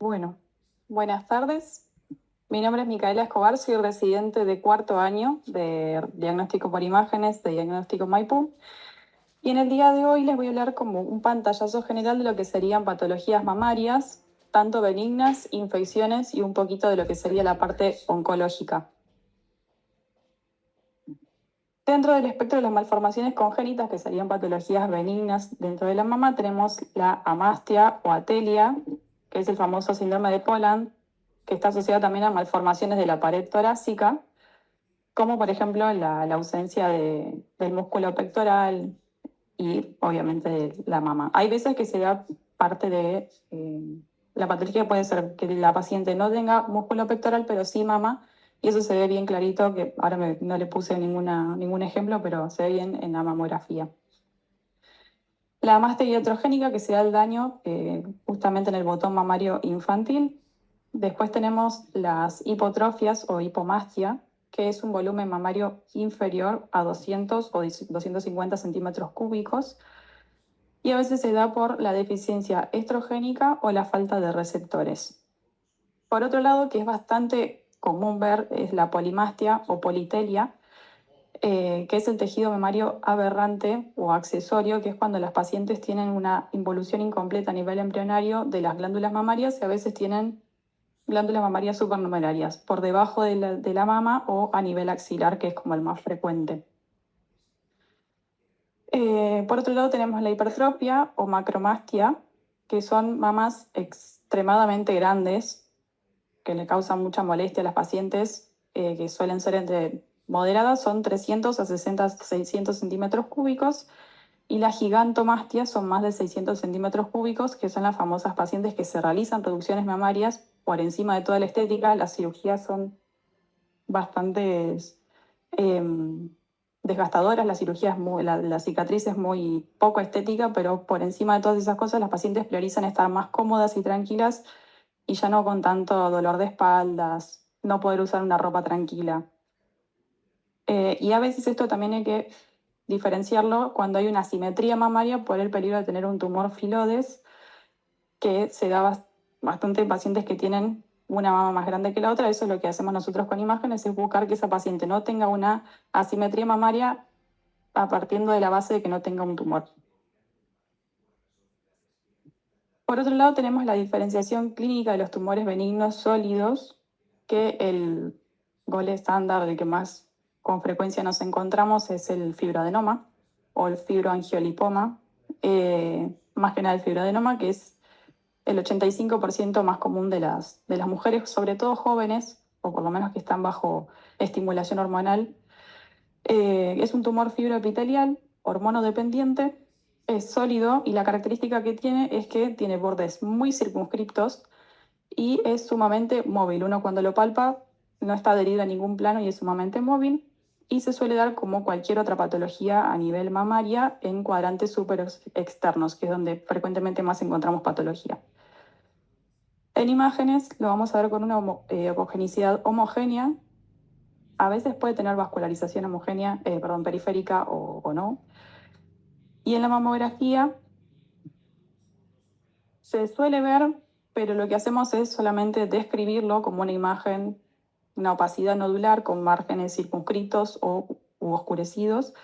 Bueno, buenas tardes. Mi nombre es Micaela Escobar, soy residente de cuarto año de diagnóstico por imágenes de Diagnóstico Maipú. Y en el día de hoy les voy a hablar como un pantallazo general de lo que serían patologías mamarias, tanto benignas, infecciones y un poquito de lo que sería la parte oncológica. Dentro del espectro de las malformaciones congénitas, que serían patologías benignas dentro de la mama, tenemos la amastia o atelia, que es el famoso síndrome de Poland, que está asociado también a malformaciones de la pared torácica, como por ejemplo la ausencia del músculo pectoral y obviamente de la mama. Hay veces que se da parte de la patología, puede ser que la paciente no tenga músculo pectoral, pero sí mama, y eso se ve bien clarito, que ahora no le puse ningún ejemplo, pero se ve bien en la mamografía. La mastenia iatrogénica, que se da el daño justamente en el botón mamario infantil. Después tenemos las hipotrofias o hipomastia, que es un volumen mamario inferior a 200 o 250 centímetros cúbicos, y a veces se da por la deficiencia estrogénica o la falta de receptores. Por otro lado, que es bastante común ver, es la polimastia o politelia, que es el tejido mamario aberrante o accesorio, que es cuando las pacientes tienen una involución incompleta a nivel embrionario de las glándulas mamarias y a veces tienen glándulas mamarias supernumerarias por debajo de la mama o a nivel axilar, que es como el más frecuente. Por otro lado tenemos la hipertrofia o macromastia, que son mamas extremadamente grandes que le causan mucha molestia a las pacientes, que suelen ser entre moderadas, son 300 a 600 centímetros cúbicos, y la gigantomastia son más de 600 centímetros cúbicos, que son las famosas pacientes que se realizan reducciones mamarias por encima de toda la estética. Las cirugías son bastante desgastadoras, la cirugía la cicatriz es muy poco estética, pero por encima de todas esas cosas las pacientes priorizan estar más cómodas y tranquilas y ya no con tanto dolor de espaldas, no poder usar una ropa tranquila. Y a veces esto también hay que diferenciarlo cuando hay una asimetría mamaria por el peligro de tener un tumor filodes, que se da bastante en pacientes que tienen una mama más grande que la otra. Eso es lo que hacemos nosotros con imágenes, es buscar que esa paciente no tenga una asimetría mamaria a partiendo de la base de que no tenga un tumor. Por otro lado, tenemos la diferenciación clínica de los tumores benignos sólidos, que el gol estándar, el que más con frecuencia nos encontramos, es el fibroadenoma o el fibroangiolipoma, más que nada el fibroadenoma, que es el 85% más común de las mujeres, sobre todo jóvenes, o por lo menos que están bajo estimulación hormonal. Es un tumor fibroepitelial, hormonodependiente, es sólido y la característica que tiene es que tiene bordes muy circunscriptos y es sumamente móvil. Uno cuando lo palpa no está adherido a ningún plano y es sumamente móvil, y se suele dar como cualquier otra patología a nivel mamaria en cuadrantes super externos, que es donde frecuentemente más encontramos patología. En imágenes lo vamos a ver con una homogenicidad homogénea. A veces puede tener vascularización homogénea, periférica o no. Y en la mamografía se suele ver, pero lo que hacemos es solamente describirlo como una imagen, una opacidad nodular con márgenes circunscritos u oscurecidos,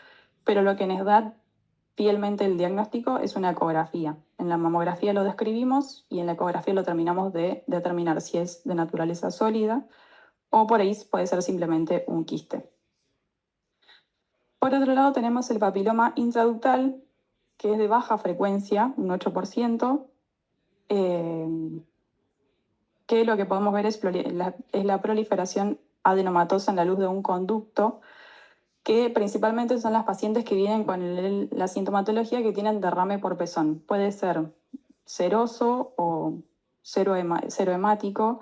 pero lo que nos da fielmente el diagnóstico es una ecografía. En la mamografía lo describimos y en la ecografía lo terminamos de determinar si es de naturaleza sólida o por ahí puede ser simplemente un quiste. Por otro lado tenemos el papiloma intraductal, que es de baja frecuencia, un 8%, que lo que podemos ver es la proliferación adenomatosa en la luz de un conducto, que principalmente son las pacientes que vienen con la sintomatología que tienen derrame por pezón. Puede ser seroso o cero hemático,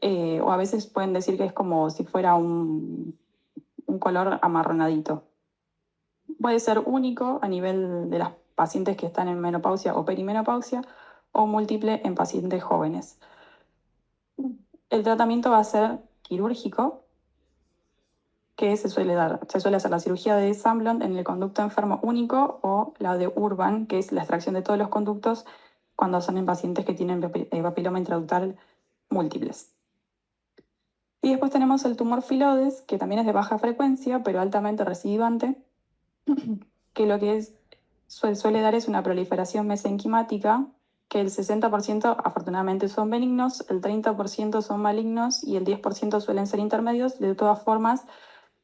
o a veces pueden decir que es como si fuera un color amarronadito. Puede ser único a nivel de las pacientes que están en menopausia o perimenopausia, o múltiple en pacientes jóvenes. El tratamiento va a ser quirúrgico, que se suele hacer la cirugía de Samblond en el conducto enfermo único o la de Urban, que es la extracción de todos los conductos cuando son en pacientes que tienen papiloma intraductal múltiples. Y después tenemos el tumor filodes, que también es de baja frecuencia, pero altamente recidivante, que lo que suele dar es una proliferación mesenquimática, que el 60% afortunadamente son benignos, el 30% son malignos y el 10% suelen ser intermedios. De todas formas,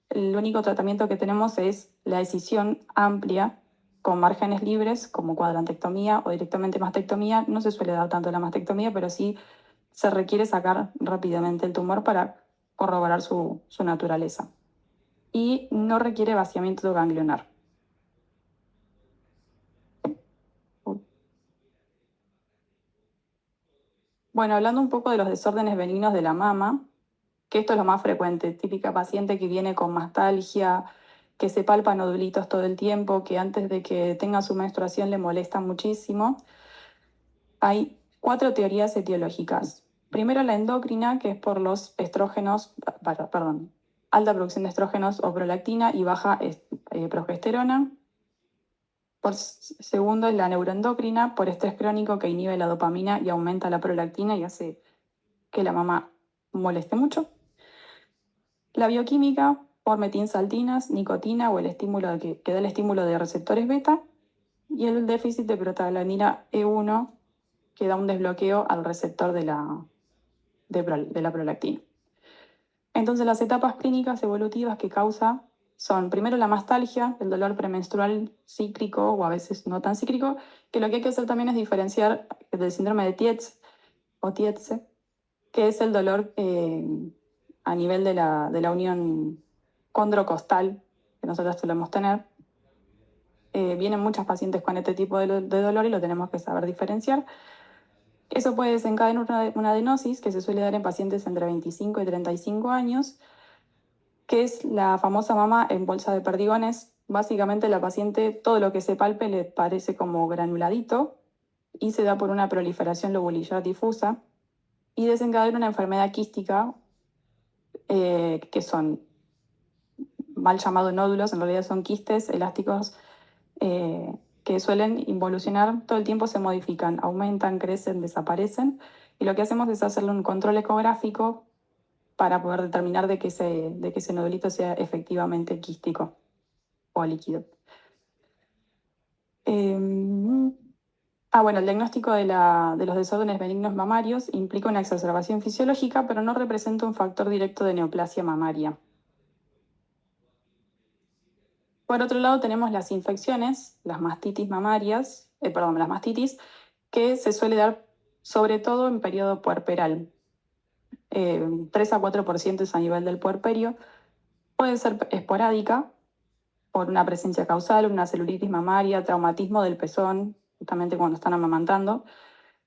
el único tratamiento que tenemos es la decisión amplia con márgenes libres, como cuadrantectomía o directamente mastectomía. No se suele dar tanto la mastectomía, pero sí se requiere sacar rápidamente el tumor para corroborar su naturaleza. Y no requiere vaciamiento ganglionar. Bueno, hablando un poco de los desórdenes benignos de la mama, que esto es lo más frecuente, típica paciente que viene con mastalgia, que se palpa nodulitos todo el tiempo, que antes de que tenga su menstruación le molesta muchísimo. Hay 4 teorías etiológicas. Primero la endocrina, que es por los estrógenos, perdón, alta producción de estrógenos o prolactina y baja progesterona. Segundo es la neuroendocrina, por estrés crónico que inhibe la dopamina y aumenta la prolactina y hace que la mamá moleste mucho. La bioquímica, por metilsaltinas, nicotina o el estímulo que da el estímulo de receptores beta. Y el déficit de prostaglandina E1, que da un desbloqueo al receptor de la prolactina. Entonces, las etapas clínicas evolutivas que causa son primero la mastalgia, el dolor premenstrual cíclico o a veces no tan cíclico, que lo que hay que hacer también es diferenciar del síndrome de Tietz o Tietze, que es el dolor a nivel de la unión condrocostal que nosotros solemos tener. Vienen muchas pacientes con este tipo de dolor y lo tenemos que saber diferenciar. Eso puede desencadenar una adenosis que se suele dar en pacientes entre 25 y 35 años, que es la famosa mama en bolsa de perdigones. Básicamente la paciente, todo lo que se palpe le parece como granuladito y se da por una proliferación lobulillar difusa y desencadena una enfermedad quística que son mal llamados nódulos, en realidad son quistes elásticos que suelen involucionar, todo el tiempo se modifican, aumentan, crecen, desaparecen, y lo que hacemos es hacerle un control ecográfico para poder determinar de que ese nodulito sea efectivamente quístico o líquido. Bueno, el diagnóstico de los desórdenes benignos mamarios implica una exacerbación fisiológica, pero no representa un factor directo de neoplasia mamaria. Por otro lado, tenemos las infecciones, las mastitis mamarias, las mastitis, que se suele dar sobre todo en periodo puerperal. 3 a 4% es a nivel del puerperio. Puede ser esporádica por una presencia causal, una celulitis mamaria, traumatismo del pezón, justamente cuando están amamantando.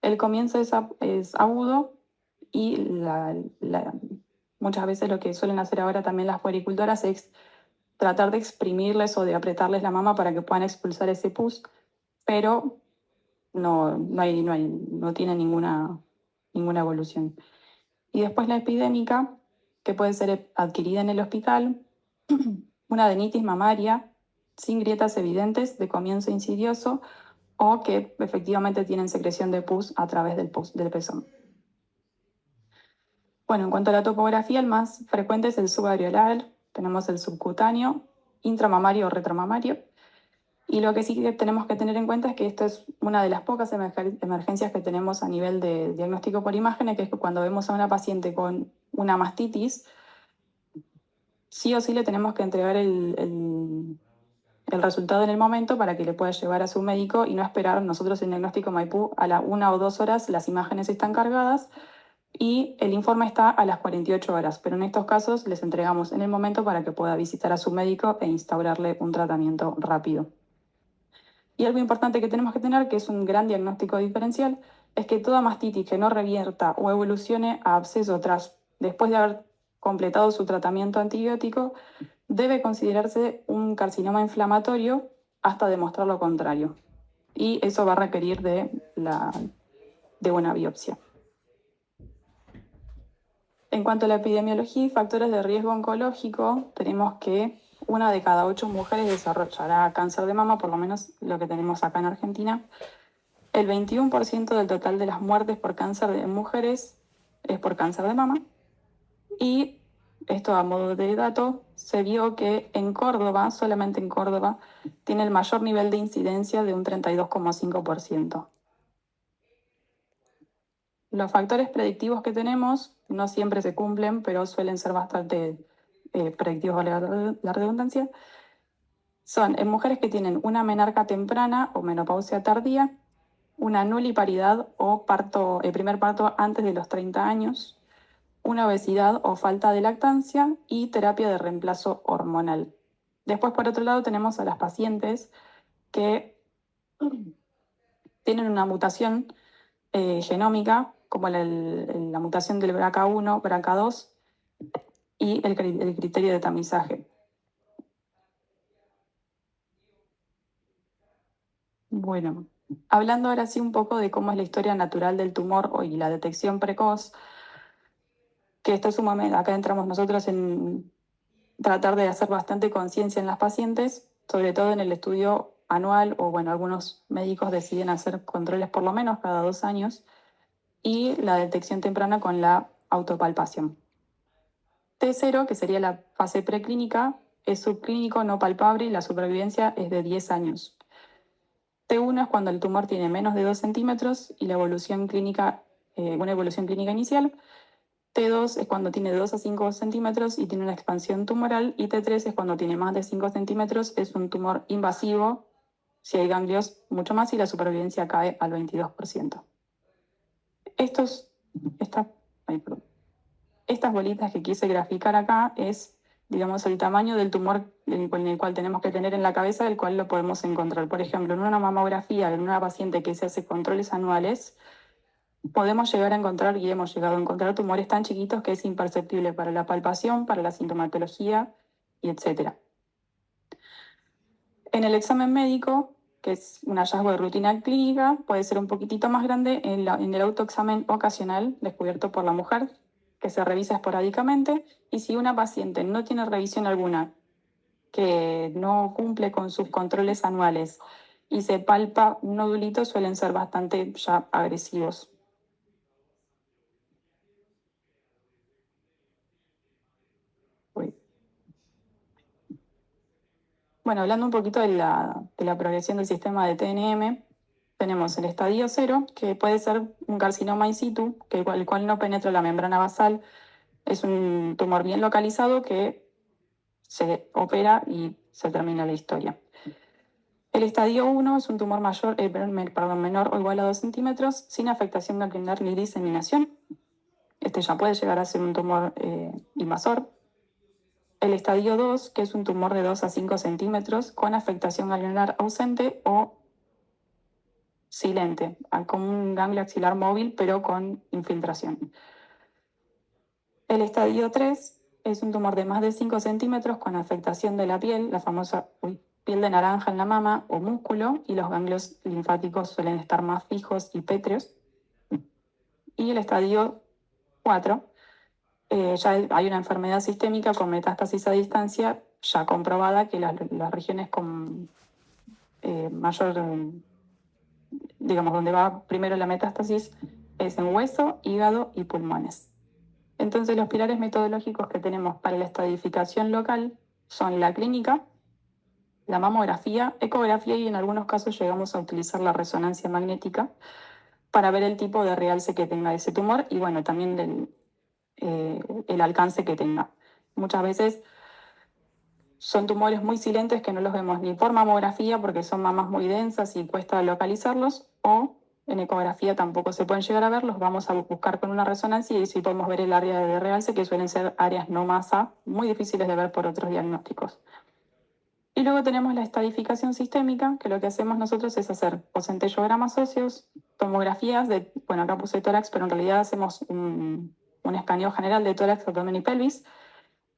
El comienzo es agudo y muchas veces lo que suelen hacer ahora también las puericultoras es tratar de exprimirles o de apretarles la mama para que puedan expulsar ese pus, pero no tiene ninguna evolución. Y después la epidémica, que puede ser adquirida en el hospital, una adenitis mamaria sin grietas evidentes de comienzo insidioso o que efectivamente tienen secreción de pus a través del pezón. Bueno, en cuanto a la topografía, el más frecuente es el subareolar, tenemos el subcutáneo, intramamario o retramamario. Y lo que sí que tenemos que tener en cuenta es que esto es una de las pocas emergencias que tenemos a nivel de diagnóstico por imágenes, que es que cuando vemos a una paciente con una mastitis, sí o sí le tenemos que entregar el resultado en el momento para que le pueda llevar a su médico y no esperar. Nosotros en Diagnóstico Maipú a las 1 o 2 horas las imágenes están cargadas y el informe está a las 48 horas, pero en estos casos les entregamos en el momento para que pueda visitar a su médico e instaurarle un tratamiento rápido. Y algo importante que tenemos que tener, que es un gran diagnóstico diferencial, es que toda mastitis que no revierta o evolucione a absceso después de haber completado su tratamiento antibiótico, debe considerarse un carcinoma inflamatorio hasta demostrar lo contrario. Y eso va a requerir de una biopsia. En cuanto a la epidemiología y factores de riesgo oncológico, tenemos que 1 de cada 8 mujeres desarrollará cáncer de mama, por lo menos lo que tenemos acá en Argentina. El 21% del total de las muertes por cáncer de mujeres es por cáncer de mama. Y esto a modo de dato, se vio que en Córdoba, solamente en Córdoba, tiene el mayor nivel de incidencia de un 32,5%. Los factores predictivos que tenemos no siempre se cumplen, pero suelen ser bastante predictivos, vale la redundancia. Son en mujeres que tienen una menarca temprana o menopausia tardía, una nuliparidad o primer parto antes de los 30 años, una obesidad o falta de lactancia y terapia de reemplazo hormonal. Después, por otro lado, tenemos a las pacientes que tienen una mutación genómica, como la mutación del BRCA1, BRCA2 y el criterio de tamizaje. Bueno, hablando ahora sí un poco de cómo es la historia natural del tumor y la detección precoz, que esto es sumamente, acá entramos nosotros en tratar de hacer bastante conciencia en las pacientes, sobre todo en el estudio anual, o bueno, algunos médicos deciden hacer controles por lo menos cada 2 años, y la detección temprana con la autopalpación. T0, que sería la fase preclínica, es subclínico no palpable y la supervivencia es de 10 años. T1 es cuando el tumor tiene menos de 2 centímetros y la evolución clínica, una evolución clínica inicial. T2 es cuando tiene de 2 a 5 centímetros y tiene una expansión tumoral. Y T3 es cuando tiene más de 5 centímetros, es un tumor invasivo, si hay ganglios mucho más y la supervivencia cae al 22%. Estos, esta, ay, perdón. Estas bolitas que quise graficar acá es, digamos, el tamaño del tumor en el cual tenemos que tener en la cabeza, del cual lo podemos encontrar. Por ejemplo, en una mamografía, en una paciente que se hace controles anuales, podemos llegar a encontrar y hemos llegado a encontrar tumores tan chiquitos que es imperceptible para la palpación, para la sintomatología y etc. En el examen médico, que es un hallazgo de rutina clínica, puede ser un poquitito más grande en el autoexamen ocasional descubierto por la mujer, que se revisa esporádicamente, y si una paciente no tiene revisión alguna, que no cumple con sus controles anuales y se palpa un nodulito, suelen ser bastante ya agresivos. Uy. Bueno, hablando un poquito de la progresión del sistema de TNM, tenemos el estadio 0, que puede ser un carcinoma in situ, el cual no penetra la membrana basal. Es un tumor bien localizado que se opera y se termina la historia. El estadio 1 es un tumor menor o igual a 2 centímetros, sin afectación ganglionar ni diseminación. Este ya puede llegar a ser un tumor invasor. El estadio 2, que es un tumor de 2 a 5 centímetros con afectación ganglionar ausente o silente, como un ganglio axilar móvil pero con infiltración. El estadio 3 es un tumor de más de 5 centímetros con afectación de la piel, la famosa piel de naranja en la mama o músculo, y los ganglios linfáticos suelen estar más fijos y pétreos. Y el estadio 4, ya hay una enfermedad sistémica con metástasis a distancia, ya comprobada que las regiones con mayor, digamos, donde va primero la metástasis es en hueso, hígado y pulmones. Entonces, los pilares metodológicos que tenemos para la estadificación local son la clínica, la mamografía, ecografía y en algunos casos llegamos a utilizar la resonancia magnética para ver el tipo de realce que tenga ese tumor y bueno, también el alcance que tenga. Muchas veces son tumores muy silentes que no los vemos ni por mamografía porque son mamas muy densas y cuesta localizarlos, o en ecografía tampoco se pueden llegar a ver, los vamos a buscar con una resonancia y sí podemos ver el área de realce, que suelen ser áreas no masa, muy difíciles de ver por otros diagnósticos. Y luego tenemos la estadificación sistémica, que lo que hacemos nosotros es hacer o centellogramas óseos, tomografías bueno, acá puse tórax, pero en realidad hacemos un escaneo general de tórax, abdomen y pelvis,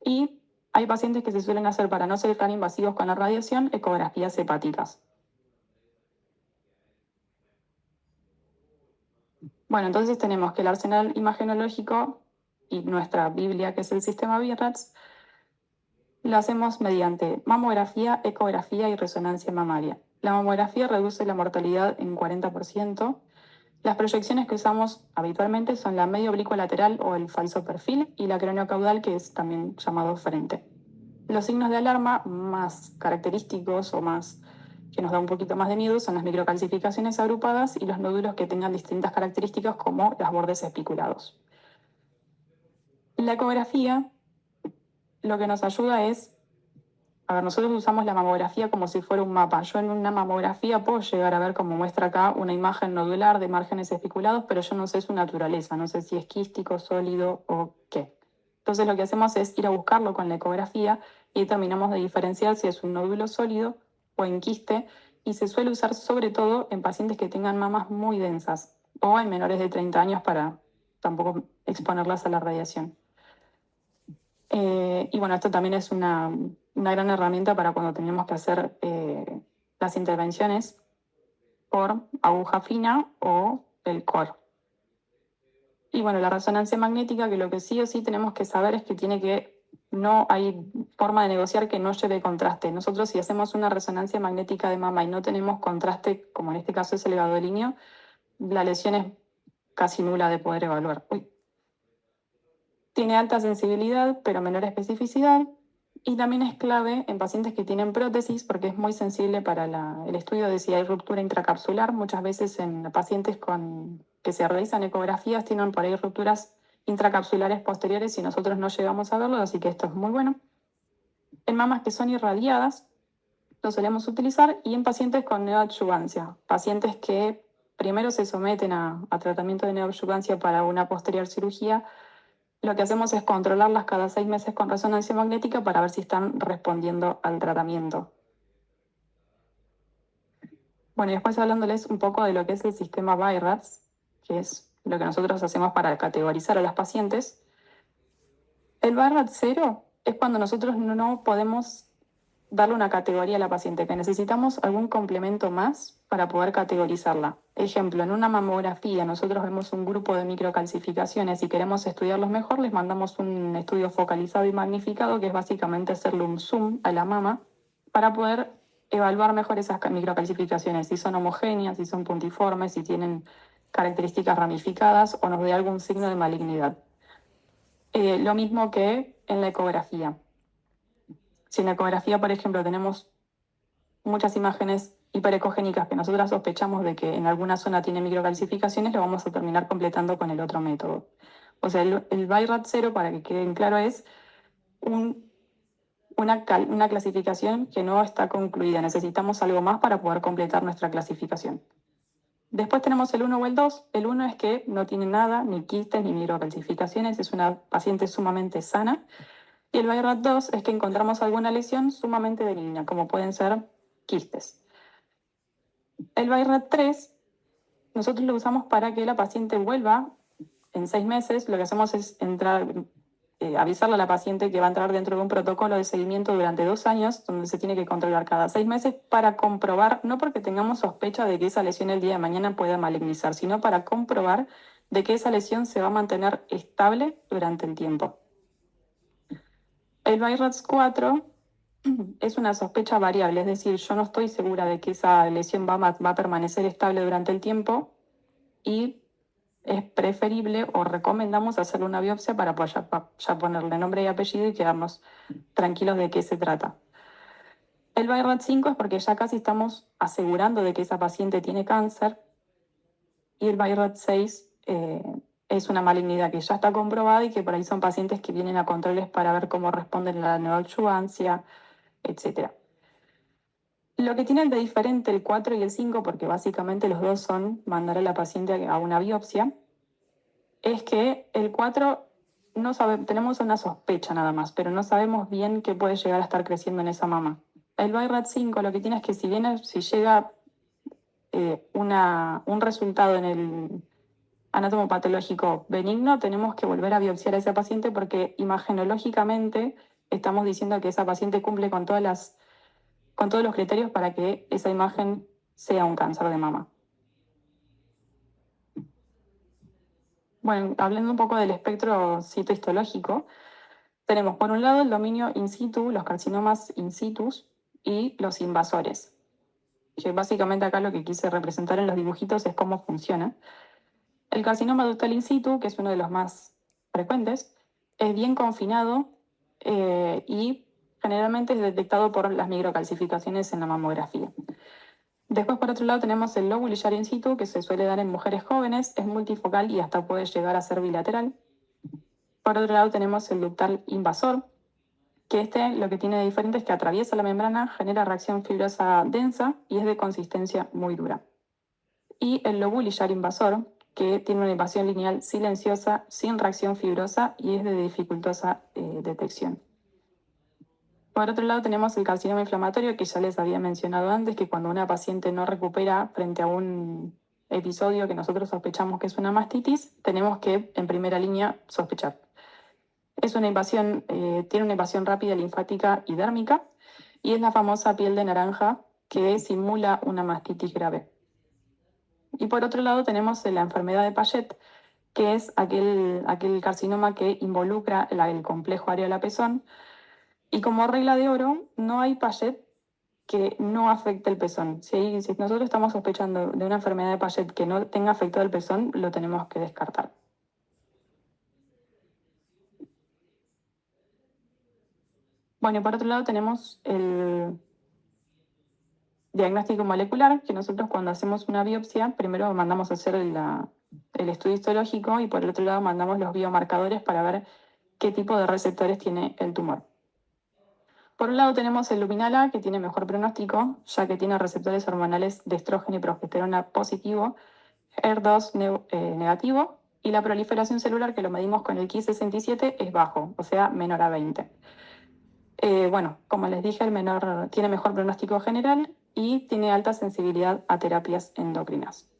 y hay pacientes que se suelen hacer, para no ser tan invasivos con la radiación, ecografías hepáticas. Bueno, entonces tenemos que el arsenal imagenológico y nuestra Biblia, que es el sistema BIRATS, lo hacemos mediante mamografía, ecografía y resonancia mamaria. La mamografía reduce la mortalidad en 40%. Las proyecciones que usamos habitualmente son la medio oblicuo lateral o el falso perfil y la craneocaudal, que es también llamado frente. Los signos de alarma más característicos o más que nos da un poquito más de miedo son las microcalcificaciones agrupadas y los nódulos que tengan distintas características como los bordes espiculados. La ecografía lo que nos ayuda es, a ver, nosotros usamos la mamografía como si fuera un mapa. Yo en una mamografía puedo llegar a ver, como muestra acá, una imagen nodular de márgenes espiculados, pero yo no sé su naturaleza, no sé si es quístico, sólido o qué. Entonces lo que hacemos es ir a buscarlo con la ecografía y terminamos de diferenciar si es un nódulo sólido o en quiste, y se suele usar sobre todo en pacientes que tengan mamas muy densas o en menores de 30 años para tampoco exponerlas a la radiación. Y bueno, esto también es una gran herramienta para cuando tenemos que hacer las intervenciones por aguja fina o el core. Y bueno, la resonancia magnética, que lo que sí o sí tenemos que saber es que no hay forma de negociar que no lleve contraste. Nosotros, si hacemos una resonancia magnética de mama y no tenemos contraste, como en este caso es el gadolinio, la lesión es casi nula de poder evaluar. Tiene alta sensibilidad, pero menor especificidad. Y también es clave en pacientes que tienen prótesis porque es muy sensible para el estudio de si hay ruptura intracapsular. Muchas veces en pacientes que se realizan ecografías tienen por ahí rupturas intracapsulares posteriores y nosotros no llegamos a verlo, así que esto es muy bueno. En mamas que son irradiadas lo solemos utilizar, y en pacientes con neoadyuvancia, pacientes que primero se someten a tratamiento de neoadyuvancia para una posterior cirugía. Lo que hacemos es controlarlas cada 6 meses con resonancia magnética para ver si están respondiendo al tratamiento. Bueno, y después hablándoles un poco de lo que es el sistema BI-RADS, que es lo que nosotros hacemos para categorizar a las pacientes. El BI-RADS 0 es cuando nosotros no podemos darle una categoría a la paciente, que necesitamos algún complemento más para poder categorizarla. Ejemplo, en una mamografía nosotros vemos un grupo de microcalcificaciones y queremos estudiarlos mejor, les mandamos un estudio focalizado y magnificado, que es básicamente hacerle un zoom a la mama para poder evaluar mejor esas microcalcificaciones, si son homogéneas, si son puntiformes, si tienen características ramificadas o nos dé algún signo de malignidad. Lo mismo que en la ecografía. Si en la ecografía, por ejemplo, tenemos muchas imágenes hiperecogénicas que nosotras sospechamos de que en alguna zona tiene microcalcificaciones, lo vamos a terminar completando con el otro método. O sea, el BI-RADS 0, para que queden claro, es una clasificación que no está concluida. Necesitamos algo más para poder completar nuestra clasificación. Después tenemos el 1 o el 2. El 1 es que no tiene nada, ni quistes, ni microcalcificaciones, es una paciente sumamente sana. Y el BI-RADS 2 es que encontramos alguna lesión sumamente benigna, como pueden ser quistes. El BI-RADS 3 nosotros lo usamos para que la paciente vuelva en 6 meses. Lo que hacemos es avisarle a la paciente que va a entrar dentro de un protocolo de seguimiento durante 2 años, donde se tiene que controlar cada 6 meses para comprobar, no porque tengamos sospecha de que esa lesión el día de mañana pueda malignizar, sino para comprobar de que esa lesión se va a mantener estable durante el tiempo. El BI-RADS 4 es una sospecha variable, es decir, yo no estoy segura de que esa lesión va a permanecer estable durante el tiempo, y es preferible o recomendamos hacerle una biopsia para ya ponerle nombre y apellido y quedarnos tranquilos de qué se trata. El BI-RADS 5 es porque ya casi estamos asegurando de que esa paciente tiene cáncer, y el BI-RADS 6 es una malignidad que ya está comprobada y que por ahí son pacientes que vienen a controles para ver cómo responden a la neoadyuvancia, etc. Lo que tienen de diferente el 4 y el 5, porque básicamente los dos son mandar a la paciente a una biopsia, es que el 4 tenemos una sospecha nada más, pero no sabemos bien qué puede llegar a estar creciendo en esa mama. El BI-RADS 5 lo que tiene es que si llega un resultado en el anatomopatológico benigno, tenemos que volver a biopsiar a esa paciente porque imagenológicamente estamos diciendo que esa paciente cumple con todos los criterios para que esa imagen sea un cáncer de mama. Bueno, hablando un poco del espectro citohistológico, tenemos por un lado el dominio in situ, los carcinomas in situ y los invasores. que básicamente acá lo que quise representar en los dibujitos es cómo funciona. El carcinoma ductal in situ, que es uno de los más frecuentes, es bien confinado y generalmente es detectado por las microcalcificaciones en la mamografía. Después, por otro lado, tenemos el lóbulo in situ, que se suele dar en mujeres jóvenes, es multifocal y hasta puede llegar a ser bilateral. Por otro lado, tenemos el ductal invasor, que lo que tiene de diferente es que atraviesa la membrana, genera reacción fibrosa densa y es de consistencia muy dura. Y el lobulillar invasor, que tiene una invasión lineal silenciosa, sin reacción fibrosa y es de dificultosa detección. Por otro lado, tenemos el carcinoma inflamatorio, que ya les había mencionado antes, que cuando una paciente no recupera frente a un episodio que nosotros sospechamos que es una mastitis, tenemos que, en primera línea, sospechar. Es una invasión, tiene una invasión rápida linfática y dérmica, y es la famosa piel de naranja que simula una mastitis grave. Y por otro lado tenemos la enfermedad de Payet, que es aquel carcinoma que involucra el complejo areola-pezón. Y como regla de oro, no hay Payet que no afecte el pezón. Si nosotros estamos sospechando de una enfermedad de Payet que no tenga afectado el pezón, lo tenemos que descartar. Bueno, y por otro lado tenemos el diagnóstico molecular, que nosotros cuando hacemos una biopsia, primero mandamos a hacer el estudio histológico y por el otro lado mandamos los biomarcadores para ver qué tipo de receptores tiene el tumor. Por un lado tenemos el luminal A, que tiene mejor pronóstico, ya que tiene receptores hormonales de estrógeno y progesterona positivo, HER2 negativo, y la proliferación celular, que lo medimos con el Ki67, es bajo, o sea, menor a 20. Bueno, como les dije, el menor tiene mejor pronóstico general y tiene alta sensibilidad a terapias endocrinas.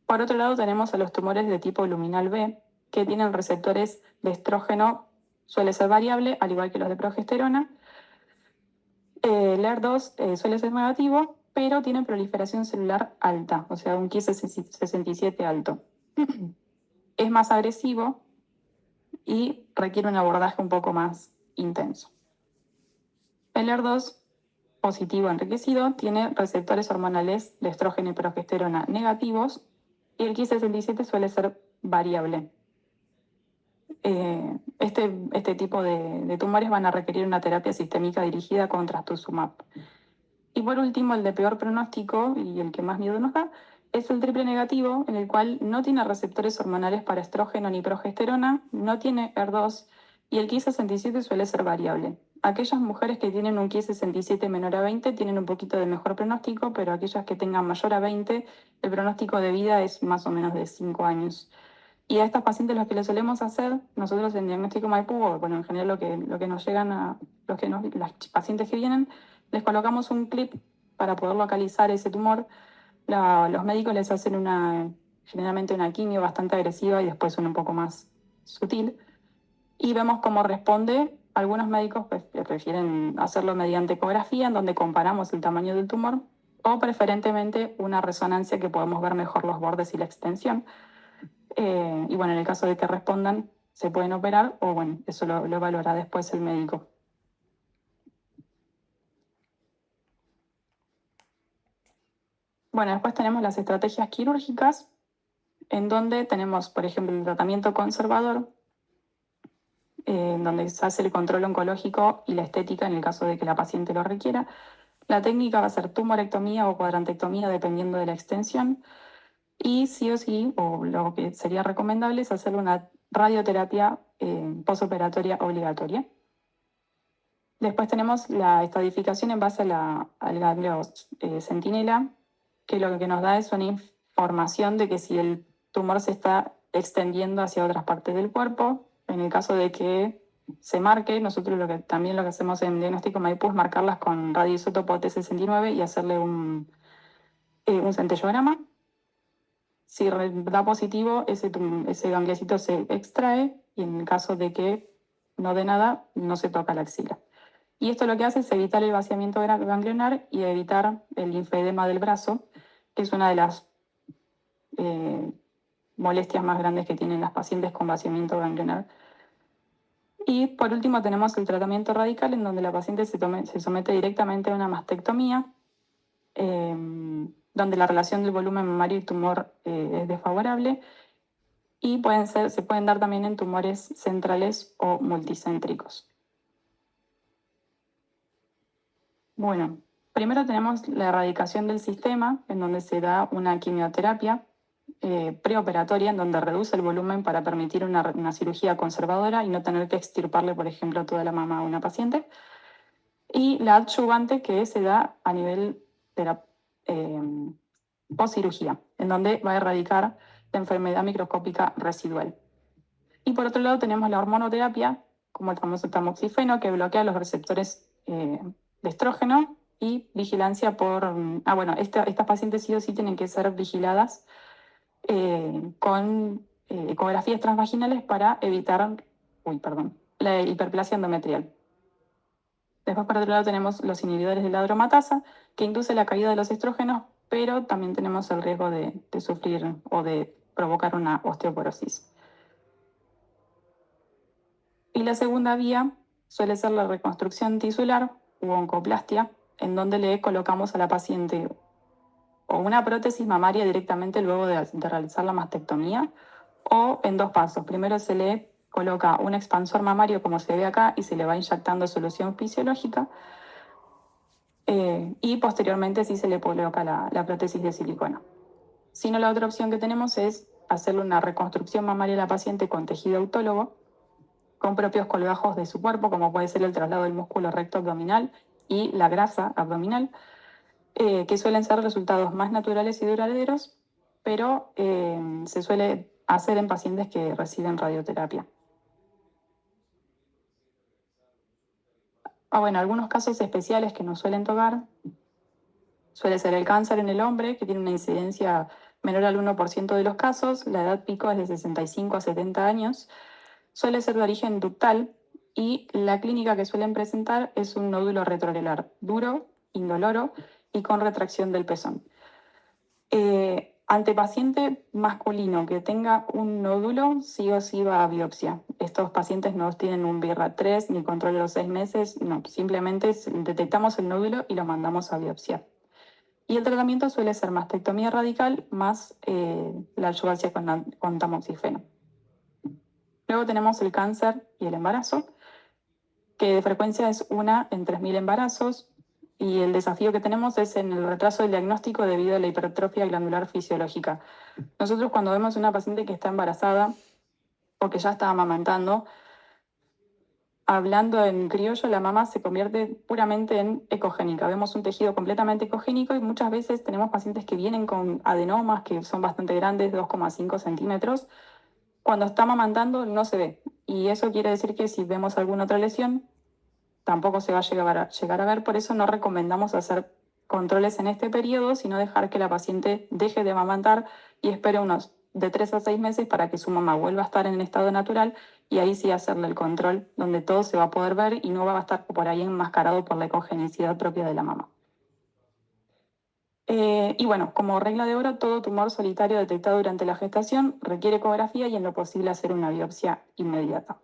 Por otro lado, tenemos a los tumores de tipo luminal B, que tienen receptores de estrógeno, suele ser variable, al igual que los de progesterona. El ER2 suele ser negativo, pero tiene proliferación celular alta, o sea, un Ki67 alto. Es más agresivo y requiere un abordaje un poco más intenso. El ER2 positivo enriquecido tiene receptores hormonales de estrógeno y progesterona negativos y el Ki67 suele ser variable. Este tipo de tumores van a requerir una terapia sistémica dirigida con trastuzumab. Y por último, el de peor pronóstico y el que más miedo nos da es el triple negativo, en el cual no tiene receptores hormonales para estrógeno ni progesterona, no tiene ER2 y el Ki67 suele ser variable. Aquellas mujeres que tienen un Ki67 menor a 20 tienen un poquito de mejor pronóstico, pero aquellas que tengan mayor a 20, el pronóstico de vida es más o menos de 5 años. Y a estas pacientes lo que les solemos hacer, nosotros en Diagnóstico Maipú, o bueno, en general lo que nos llegan las pacientes que vienen, les colocamos un clip para poder localizar ese tumor. Los médicos les hacen generalmente una quimio bastante agresiva y después una un poco más sutil. Y vemos cómo responde. Algunos médicos prefieren hacerlo mediante ecografía, en donde comparamos el tamaño del tumor, o preferentemente una resonancia que podemos ver mejor los bordes y la extensión. Y bueno, en el caso de que respondan, se pueden operar o bueno, eso lo evaluará después el médico. Bueno, después tenemos las estrategias quirúrgicas, en donde tenemos, por ejemplo, el tratamiento conservador, en donde se hace el control oncológico y la estética en el caso de que la paciente lo requiera. La técnica va a ser tumorectomía o cuadrantectomía dependiendo de la extensión. Y sí o sí, o lo que sería recomendable es hacer una radioterapia posoperatoria obligatoria. Después tenemos la estadificación en base al ganglio centinela, que lo que nos da es una información de que si el tumor se está extendiendo hacia otras partes del cuerpo, en el caso de que se marque, nosotros también lo que hacemos en diagnóstico Maipú es marcarlas con radioisótopo T69 y hacerle un centellograma. Si da positivo, ese gangliocito se extrae y en el caso de que no dé nada, no se toca la axila. Y esto lo que hace es evitar el vaciamiento ganglionar y evitar el linfedema del brazo, que es una de las eh, molestias más grandes que tienen las pacientes con vaciamiento ganglionar. Y por último tenemos el tratamiento radical, en donde la paciente se somete directamente a una mastectomía, donde la relación del volumen mamario y tumor es desfavorable, y se pueden dar también en tumores centrales o multicéntricos. Bueno, primero tenemos la erradicación del sistema, en donde se da una quimioterapia preoperatoria, en donde reduce el volumen para permitir una cirugía conservadora y no tener que extirparle, por ejemplo, toda la mama a una paciente. Y la adyuvante, que se da a nivel de la postcirugía, en donde va a erradicar la enfermedad microscópica residual. Y por otro lado tenemos la hormonoterapia, como el famoso tamoxifeno, que bloquea los receptores de estrógeno, y vigilancia por... bueno, estas pacientes sí o sí tienen que ser vigiladas con ecografías transvaginales para evitar, la hiperplasia endometrial. Después, por otro lado, tenemos los inhibidores de la aromatasa, que induce la caída de los estrógenos, pero también tenemos el riesgo de sufrir o de provocar una osteoporosis. Y la segunda vía suele ser la reconstrucción tisular u oncoplastia, en donde le colocamos a la paciente o una prótesis mamaria directamente luego de realizar la mastectomía, o en dos pasos. Primero se le coloca un expansor mamario, como se ve acá, y se le va inyectando solución fisiológica, y posteriormente sí se le coloca la prótesis de silicona. Si no, la otra opción que tenemos es hacerle una reconstrucción mamaria a la paciente con tejido autólogo, con propios colgajos de su cuerpo, como puede ser el traslado del músculo recto abdominal y la grasa abdominal, que suelen ser resultados más naturales y duraderos, pero se suele hacer en pacientes que reciben radioterapia. Bueno, algunos casos especiales que nos suelen tocar suele ser el cáncer en el hombre, que tiene una incidencia menor al 1% de los casos, la edad pico es de 65 a 70 años, suele ser de origen ductal, y la clínica que suelen presentar es un nódulo retroareolar duro, indoloro y con retracción del pezón. Ante paciente masculino que tenga un nódulo, sí o sí va a biopsia. Estos pacientes no tienen un BIRAT3 ni control de los 6 meses, no, simplemente detectamos el nódulo y lo mandamos a biopsia. Y el tratamiento suele ser mastectomía radical más la adyuvancia con tamoxifeno. Luego tenemos el cáncer y el embarazo, que de frecuencia es 1 en 3.000 embarazos, y el desafío que tenemos es en el retraso del diagnóstico debido a la hipertrofia glandular fisiológica. Nosotros, cuando vemos una paciente que está embarazada o que ya está amamantando, hablando en criollo, la mama se convierte puramente en ecogénica. Vemos un tejido completamente ecogénico, y muchas veces tenemos pacientes que vienen con adenomas que son bastante grandes, 2,5 centímetros. Cuando está amamantando no se ve, y eso quiere decir que si vemos alguna otra lesión, tampoco se va a llegar a ver. Por eso no recomendamos hacer controles en este periodo, sino dejar que la paciente deje de amamantar y espere unos de 3 a 6 meses para que su mamá vuelva a estar en el estado natural, y ahí sí hacerle el control, donde todo se va a poder ver y no va a estar por ahí enmascarado por la ecogenicidad propia de la mamá. Y bueno, como regla de oro, todo tumor solitario detectado durante la gestación requiere ecografía y en lo posible hacer una biopsia inmediata.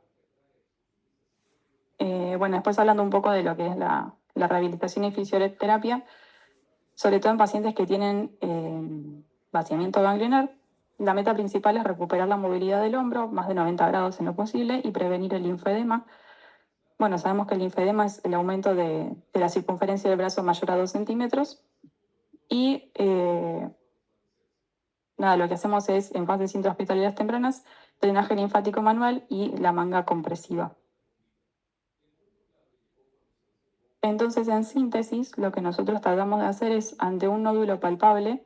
Bueno, después hablando un poco de lo que es la rehabilitación y fisioterapia, sobre todo en pacientes que tienen vaciamiento ganglionar, la meta principal es recuperar la movilidad del hombro, más de 90 grados en lo posible, y prevenir el linfedema. Bueno, sabemos que el linfedema es el aumento de la circunferencia del brazo mayor a 2 centímetros, y lo que hacemos es, en fases intrahospitalarias tempranas, drenaje linfático manual y la manga compresiva. Entonces, en síntesis, lo que nosotros tratamos de hacer es, ante un nódulo palpable,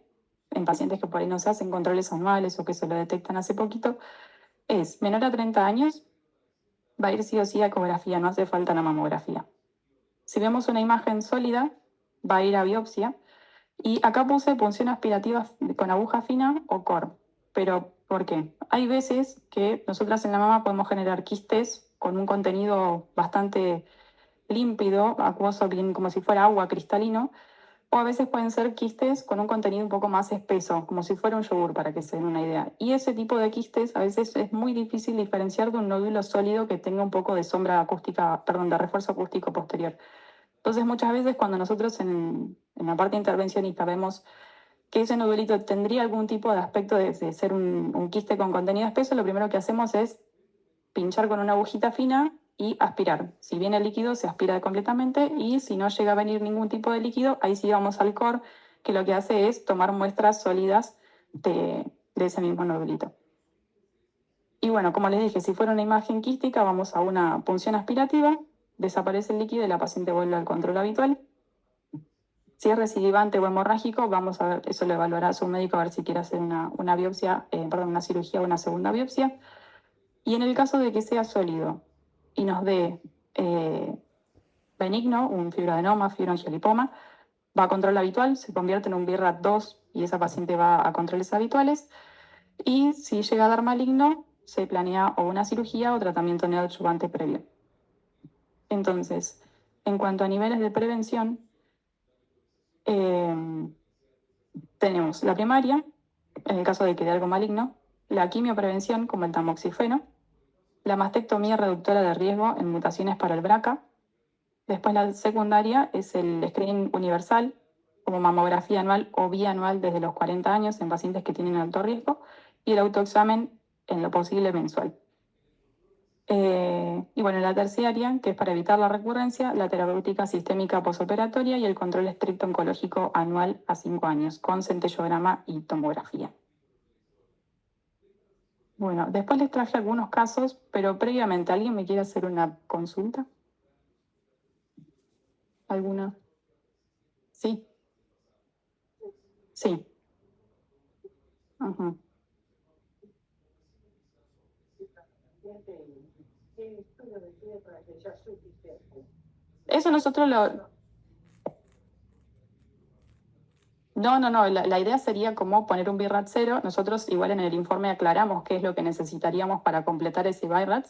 en pacientes que por ahí no se hacen controles anuales o que se lo detectan hace poquito, es menor a 30 años, va a ir sí o sí a ecografía, no hace falta la mamografía. Si vemos una imagen sólida, va a ir a biopsia. Y acá puse punción aspirativa con aguja fina o COR. Pero, ¿por qué? Hay veces que nosotras en la mama podemos generar quistes con un contenido bastante límpido, acuoso, bien como si fuera agua, cristalino, o a veces pueden ser quistes con un contenido un poco más espeso, como si fuera un yogur, para que se den una idea. Y ese tipo de quistes a veces es muy difícil diferenciar de un nódulo sólido que tenga un poco de sombra acústica, perdón, de refuerzo acústico posterior. Entonces, muchas veces cuando nosotros en la parte intervencionista vemos que ese nodulito tendría algún tipo de aspecto de ser un quiste con contenido espeso, lo primero que hacemos es pinchar con una agujita fina y aspirar. Si viene el líquido, se aspira completamente y si no llega a venir ningún tipo de líquido, ahí sí vamos al core, que lo que hace es tomar muestras sólidas de ese mismo nodulito. Y bueno, como les dije, si fuera una imagen quística, vamos a una punción aspirativa, desaparece el líquido y la paciente vuelve al control habitual. Si es recidivante o hemorrágico, vamos a ver, eso lo evaluará su médico a ver si quiere hacer una biopsia, perdón, una cirugía o una segunda biopsia. Y en el caso de que sea sólido y nos dé eh, benigno, un fibroadenoma, fibroangiolipoma, va a control habitual, se convierte en un BIRAT 2 y esa paciente va a controles habituales. Y si llega a dar maligno, se planea o una cirugía o tratamiento neoadyuvante previo. Entonces, en cuanto a niveles de prevención, eh, tenemos la primaria, en el caso de que dé algo maligno, la quimioprevención como el tamoxifeno, la mastectomía reductora de riesgo en mutaciones para el BRCA. Después la secundaria es el screening universal, como mamografía anual o bianual desde los 40 años en pacientes que tienen alto riesgo, y el autoexamen en lo posible mensual. Y bueno, la terciaria, que es para evitar la recurrencia, la terapéutica sistémica posoperatoria y el control estricto oncológico anual a 5 años, con centellograma y tomografía. Bueno, después les traje algunos casos, pero previamente, ¿alguien me quiere hacer una consulta? ¿Alguna? Sí, sí. Ujú. Eso nosotros lo... No, no, no, la idea sería como poner un BIRAT cero. Nosotros igual en el informe aclaramos qué es lo que necesitaríamos para completar ese BIRAT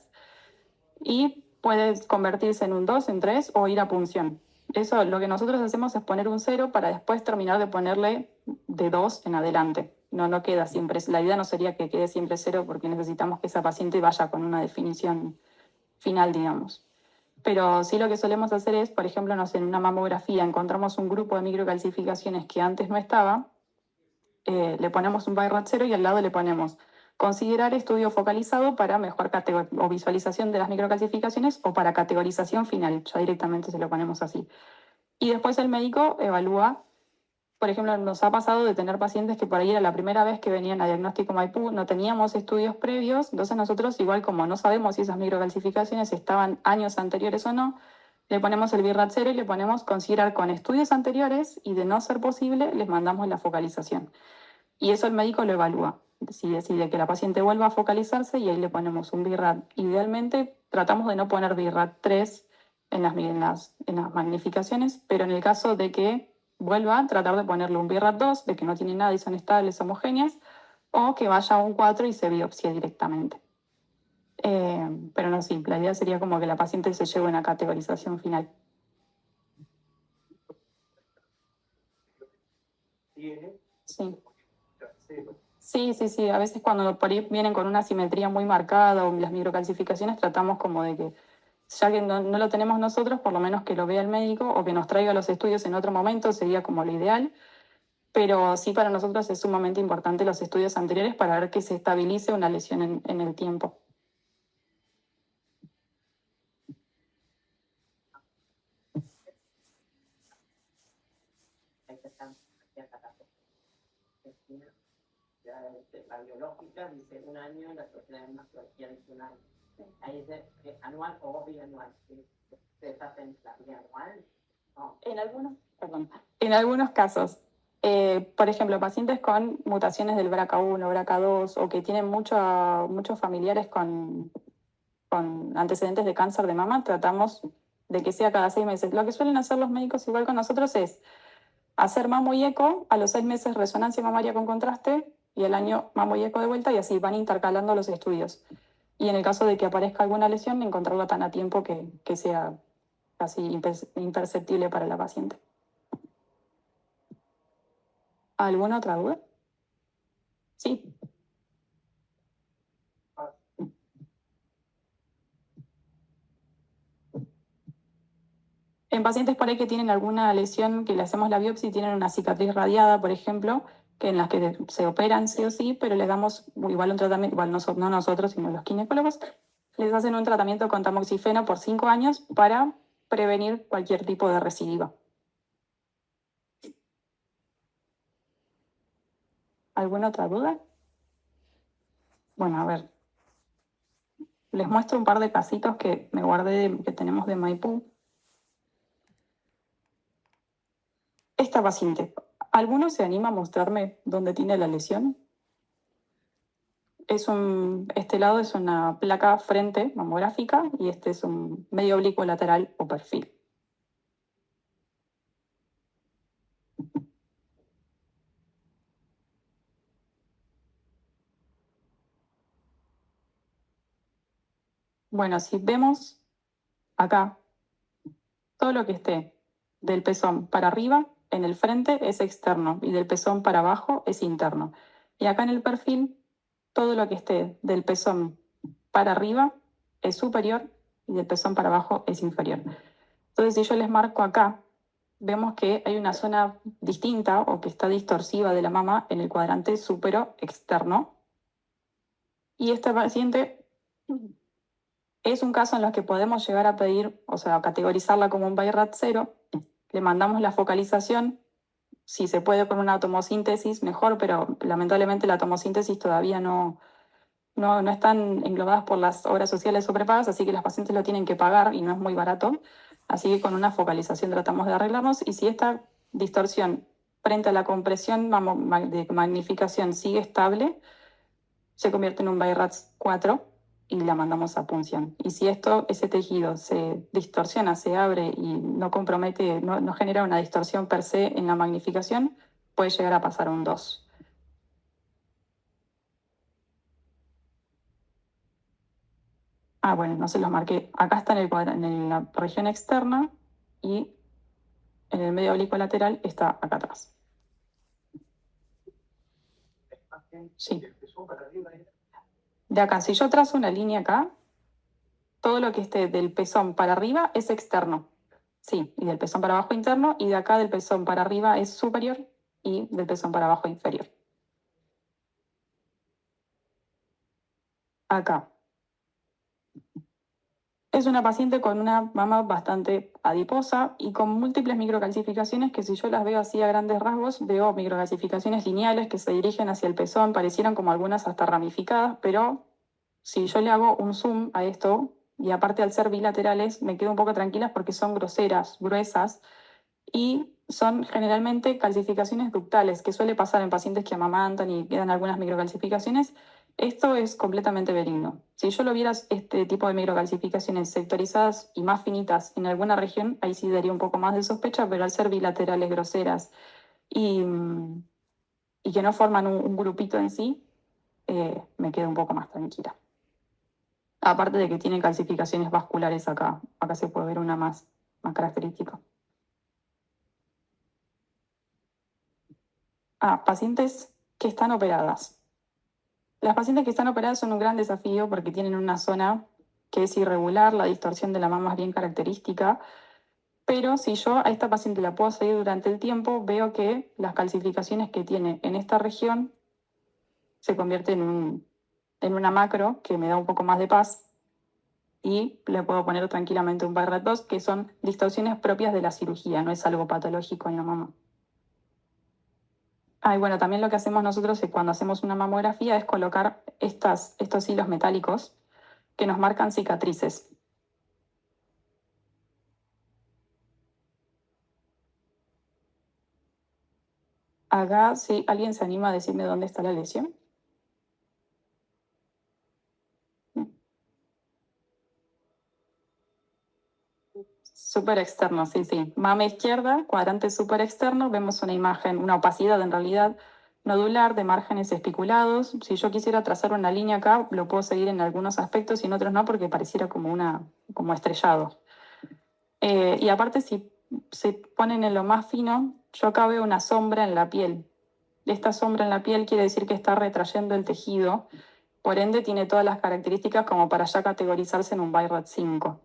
y puede convertirse en un 2, en 3 o ir a punción. Eso lo que nosotros hacemos es poner un cero para después terminar de ponerle de 2 en adelante. No, no queda siempre, la idea no sería que quede siempre cero porque necesitamos que esa paciente vaya con una definición final, digamos. Pero sí lo que solemos hacer es, por ejemplo, no sé, en una mamografía encontramos un grupo de microcalcificaciones que antes no estaba, le ponemos un BIRAT cero y al lado le ponemos considerar estudio focalizado para mejor o visualización de las microcalcificaciones o para categorización final, ya directamente se lo ponemos así. Y después el médico evalúa, por ejemplo, nos ha pasado de tener pacientes que por ahí era la primera vez que venían a diagnóstico Maipú, no teníamos estudios previos, entonces nosotros igual como no sabemos si esas microcalcificaciones estaban años anteriores o no, le ponemos el BIRAT cero y le ponemos considerar con estudios anteriores y de no ser posible les mandamos la focalización. Y eso el médico lo evalúa. Si decide que la paciente vuelva a focalizarse y ahí le ponemos un BIRAT. Idealmente tratamos de no poner BIRAT 3 en las magnificaciones, pero en el caso de que vuelva, tratar de ponerle un BIRAT 2, de que no tiene nada y son estables, homogéneas, o que vaya a un 4 y se biopsie directamente. Pero no, sí, la idea sería como que la paciente se lleve una categorización final. Sí. Sí, sí, sí. A veces cuando por ahí vienen con una simetría muy marcada o las microcalcificaciones, tratamos como de que, ya que no lo tenemos nosotros, por lo menos que lo vea el médico o que nos traiga los estudios en otro momento, sería como lo ideal. Pero sí para nosotros es sumamente importante los estudios anteriores para ver que se estabilice una lesión en el tiempo. La biológica dice un año, la sociedad hematología dice un año. Ahí dice anual o bianual. ¿Se hace en la bianual? No. En algunos casos, por ejemplo, pacientes con mutaciones del BRCA1, BRCA2 o que tienen muchos familiares con antecedentes de cáncer de mama, tratamos de que sea cada 6 meses. Lo que suelen hacer los médicos igual con nosotros es hacer mamo y eco, a los 6 meses resonancia mamaria con contraste y al año mamo y eco de vuelta y así van intercalando los estudios. Y en el caso de que aparezca alguna lesión, encontrarla tan a tiempo que sea casi imperceptible para la paciente. ¿Alguna otra duda? Sí. En pacientes por ahí que tienen alguna lesión, que le hacemos la biopsia y tienen una cicatriz radiada, por ejemplo, que en las que se operan sí o sí, pero les damos igual un tratamiento, igual no nosotros, sino los ginecólogos, les hacen un tratamiento con tamoxifeno por 5 años para prevenir cualquier tipo de recidiva. ¿Alguna otra duda? Bueno, a ver, les muestro un par de casitos que me guardé, que tenemos de Maipú. Esta paciente, ¿alguno se anima a mostrarme dónde tiene la lesión? Este lado es una placa frente mamográfica y este es un medio oblicuo lateral o perfil. Bueno, si vemos acá, todo lo que esté del pezón para arriba en el frente es externo y del pezón para abajo es interno. Y acá en el perfil, todo lo que esté del pezón para arriba es superior y del pezón para abajo es inferior. Entonces, si yo les marco acá, vemos que hay una zona distinta o que está distorsiva de la mama en el cuadrante supero externo. Y esta paciente es un caso en el que podemos llegar a pedir, o sea, categorizarla como un BI-RAT 0. Le mandamos la focalización. Si se puede con una tomosíntesis, mejor, pero lamentablemente la tomosíntesis todavía no están englobadas por las obras sociales o prepagas, así que los pacientes lo tienen que pagar y no es muy barato. Así que con una focalización tratamos de arreglarnos y si esta distorsión frente a la compresión de magnificación sigue estable, se convierte en un BI-RADS 4 y la mandamos a punción. Y si ese tejido se distorsiona, se abre y no compromete, no genera una distorsión per se en la magnificación, puede llegar a pasar a un 2. Ah, bueno, no se los marqué. Acá está en la región externa y en el medio oblicuo lateral está acá atrás. Sí. De acá, si yo trazo una línea acá, todo lo que esté del pezón para arriba es externo. Sí, y del pezón para abajo interno, y de acá del pezón para arriba es superior y del pezón para abajo inferior. Acá. Es una paciente con una mama bastante adiposa y con múltiples microcalcificaciones que si yo las veo así a grandes rasgos, veo microcalcificaciones lineales que se dirigen hacia el pezón, parecieran como algunas hasta ramificadas, pero si yo le hago un zoom a esto, y aparte al ser bilaterales, me quedo un poco tranquilas porque son groseras, gruesas, y son generalmente calcificaciones ductales, que suele pasar en pacientes que amamantan y quedan algunas microcalcificaciones. Esto es completamente benigno. Si yo lo viera este tipo de microcalcificaciones sectorizadas y más finitas en alguna región, ahí sí daría un poco más de sospecha, pero al ser bilaterales, groseras y que no forman un grupito en sí, me quedo un poco más tranquila. Aparte de que tienen calcificaciones vasculares acá. Acá se puede ver una más característica. Pacientes que están operadas. Las pacientes que están operadas son un gran desafío porque tienen una zona que es irregular, la distorsión de la mama es bien característica, pero si yo a esta paciente la puedo seguir durante el tiempo, veo que las calcificaciones que tiene en esta región se convierten en una macro que me da un poco más de paz y le puedo poner tranquilamente un BI-RAT 2, que son distorsiones propias de la cirugía, no es algo patológico en la mama. Y bueno, también lo que hacemos nosotros cuando hacemos una mamografía es colocar estos hilos metálicos que nos marcan cicatrices. Acá, si alguien se anima a decirme dónde está la lesión. Súper externo, sí, sí. Mama izquierda, cuadrante súper externo, vemos una imagen, una opacidad en realidad nodular de márgenes espiculados. Si yo quisiera trazar una línea acá, lo puedo seguir en algunos aspectos y en otros no, porque pareciera como estrellado. Y aparte, si se ponen en lo más fino, yo acá veo una sombra en la piel. Esta sombra en la piel quiere decir que está retrayendo el tejido, por ende tiene todas las características como para ya categorizarse en un BI-RAT 5.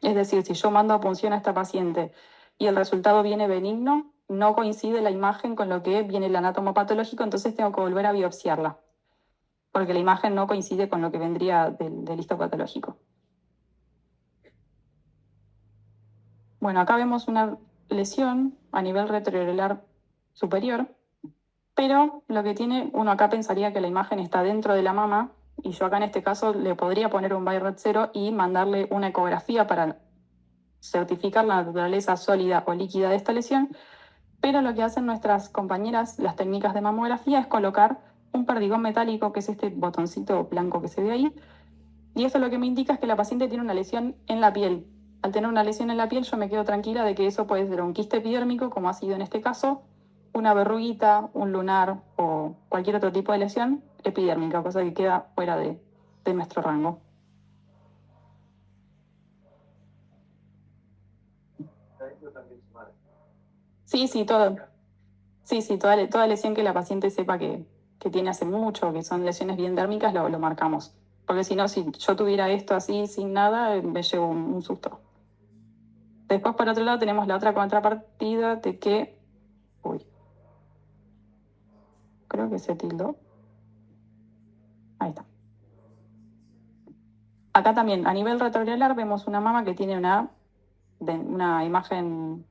Es decir, si yo mando a punción a esta paciente y el resultado viene benigno, no coincide la imagen con lo que viene el anátomo patológico, entonces tengo que volver a biopsiarla, porque la imagen no coincide con lo que vendría del histopatológico. Bueno, acá vemos una lesión a nivel retroareolar superior, pero lo que tiene, uno acá pensaría que la imagen está dentro de la mama, y yo acá en este caso le podría poner un Bayret 0 y mandarle una ecografía para certificar la naturaleza sólida o líquida de esta lesión, pero lo que hacen nuestras compañeras, las técnicas de mamografía, es colocar un perdigón metálico, que es este botoncito blanco que se ve ahí, y eso lo que me indica es que la paciente tiene una lesión en la piel. Al tener una lesión en la piel, yo me quedo tranquila de que eso puede ser un quiste epidérmico, como ha sido en este caso, una verruguita, un lunar o cualquier otro tipo de lesión epidérmica, cosa que queda fuera de nuestro rango. Sí, sí, todo. Sí, sí, toda lesión que la paciente sepa que tiene hace mucho, que son lesiones bien dérmicas, lo marcamos. Porque si no, si yo tuviera esto así sin nada, me llevo un susto. Después, por otro lado, tenemos la otra contrapartida de que. Uy, creo que se tildó. Ahí está. Acá también, a nivel retroareolar, vemos una mama que tiene una imagen,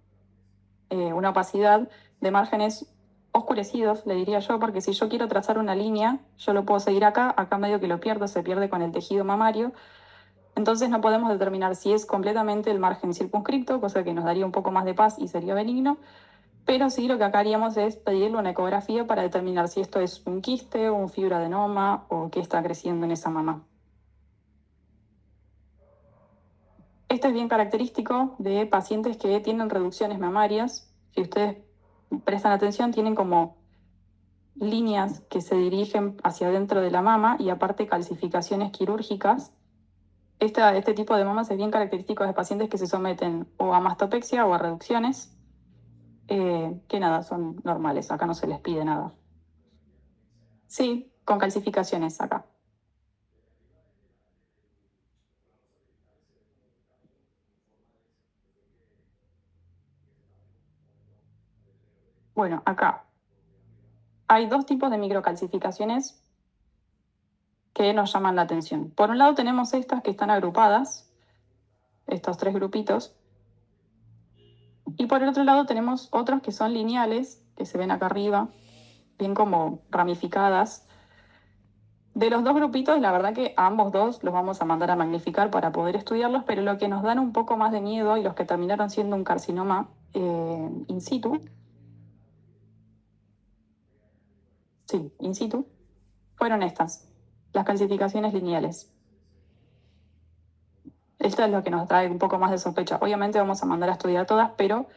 una opacidad de márgenes oscurecidos, le diría yo, porque si yo quiero trazar una línea, yo lo puedo seguir acá medio que lo pierdo, se pierde con el tejido mamario. Entonces no podemos determinar si es completamente el margen circunscripto, cosa que nos daría un poco más de paz y sería benigno, pero sí lo que acá haríamos es pedirle una ecografía para determinar si esto es un quiste, un fibroadenoma o qué está creciendo en esa mama. Esto es bien característico de pacientes que tienen reducciones mamarias. Si ustedes prestan atención, tienen como líneas que se dirigen hacia adentro de la mama y aparte calcificaciones quirúrgicas. Este tipo de mamas es bien característico de pacientes que se someten o a mastopexia o a reducciones, que nada, son normales, acá no se les pide nada. Sí, con calcificaciones acá. Bueno, acá hay dos tipos de microcalcificaciones que nos llaman la atención. Por un lado tenemos estas que están agrupadas, estos tres grupitos, y por el otro lado tenemos otros que son lineales, que se ven acá arriba, bien como ramificadas. De los dos grupitos, la verdad que a ambos dos los vamos a mandar a magnificar para poder estudiarlos, pero lo que nos dan un poco más de miedo y los que terminaron siendo un carcinoma in situ, sí, in situ, fueron estas, las calcificaciones lineales. Esto es lo que nos trae un poco más de sospecha. Obviamente vamos a mandar a estudiar todas, pero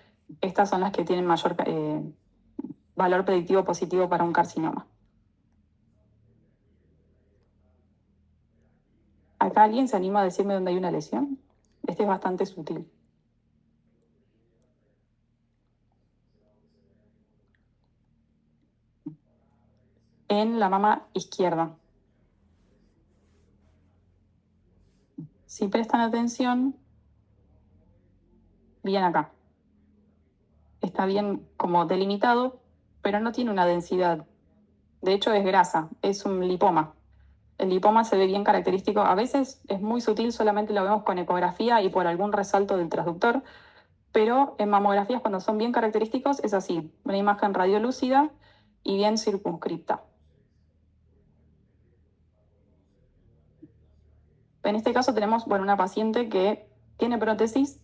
estas son las que tienen mayor valor predictivo positivo para un carcinoma. ¿Acá alguien se anima a decirme dónde hay una lesión? Este es bastante sutil. En la mama izquierda. Si prestan atención, bien acá. Está bien como delimitado, pero no tiene una densidad. De hecho, es grasa, es un lipoma. El lipoma se ve bien característico. A veces es muy sutil, solamente lo vemos con ecografía y por algún resalto del transductor, pero en mamografías cuando son bien característicos es así, una imagen radiolúcida y bien circunscripta. En este caso tenemos, bueno, una paciente que tiene prótesis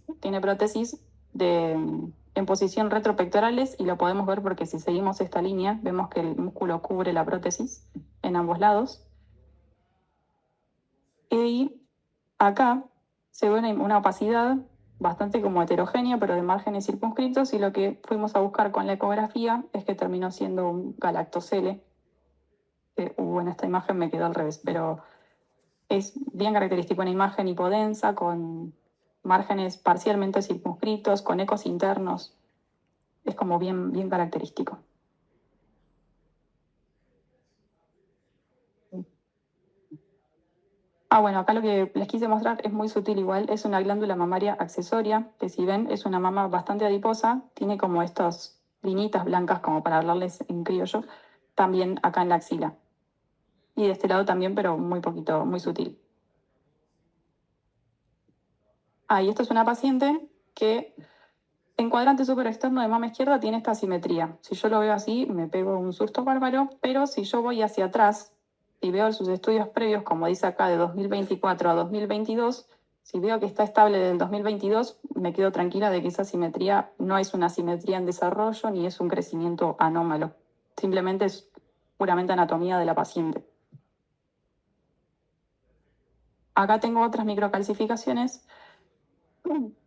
en posición retropectorales y lo podemos ver porque si seguimos esta línea vemos que el músculo cubre la prótesis en ambos lados. Y acá se ve una opacidad bastante como heterogénea, pero de márgenes circunscritos, y lo que fuimos a buscar con la ecografía es que terminó siendo un galactocele. En esta imagen me quedó al revés, pero es bien característico, una imagen hipodensa, con márgenes parcialmente circunscritos, con ecos internos. Es como bien, bien característico. Bueno, acá lo que les quise mostrar es muy sutil igual, es una glándula mamaria accesoria, que si ven es una mama bastante adiposa, tiene como estas linitas blancas como para hablarles en criollo, también acá en la axila. Y de este lado también, pero muy poquito, muy sutil. Y esto es una paciente que en cuadrante súper externo de mama izquierda tiene esta simetría. Si yo lo veo así, me pego un susto bárbaro, pero si yo voy hacia atrás y veo sus estudios previos, como dice acá, de 2024 a 2022, si veo que está estable del 2022, me quedo tranquila de que esa simetría no es una simetría en desarrollo ni es un crecimiento anómalo. Simplemente es puramente anatomía de la paciente. Acá tengo otras microcalcificaciones,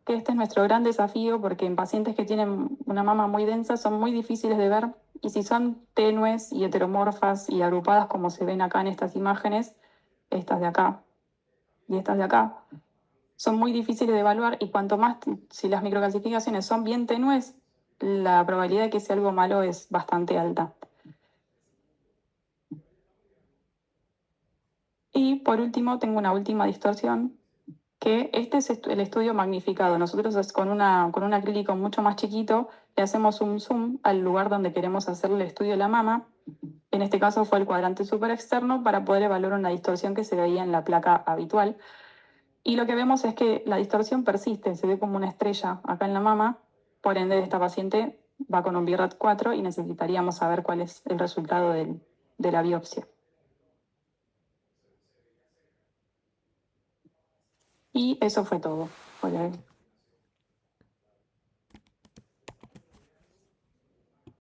que este es nuestro gran desafío porque en pacientes que tienen una mama muy densa son muy difíciles de ver y si son tenues y heteromorfas y agrupadas como se ven acá en estas imágenes, estas de acá y estas de acá, son muy difíciles de evaluar y cuanto más, si las microcalcificaciones son bien tenues, la probabilidad de que sea algo malo es bastante alta. Y por último, tengo una última distorsión, que este es el estudio magnificado. Nosotros con un acrílico mucho más chiquito le hacemos un zoom al lugar donde queremos hacer el estudio de la mama. En este caso fue el cuadrante super externo para poder evaluar una distorsión que se veía en la placa habitual. Y lo que vemos es que la distorsión persiste, se ve como una estrella acá en la mama. Por ende, esta paciente va con un BRAF 4 y necesitaríamos saber cuál es el resultado de la biopsia. Y eso fue todo por hoy.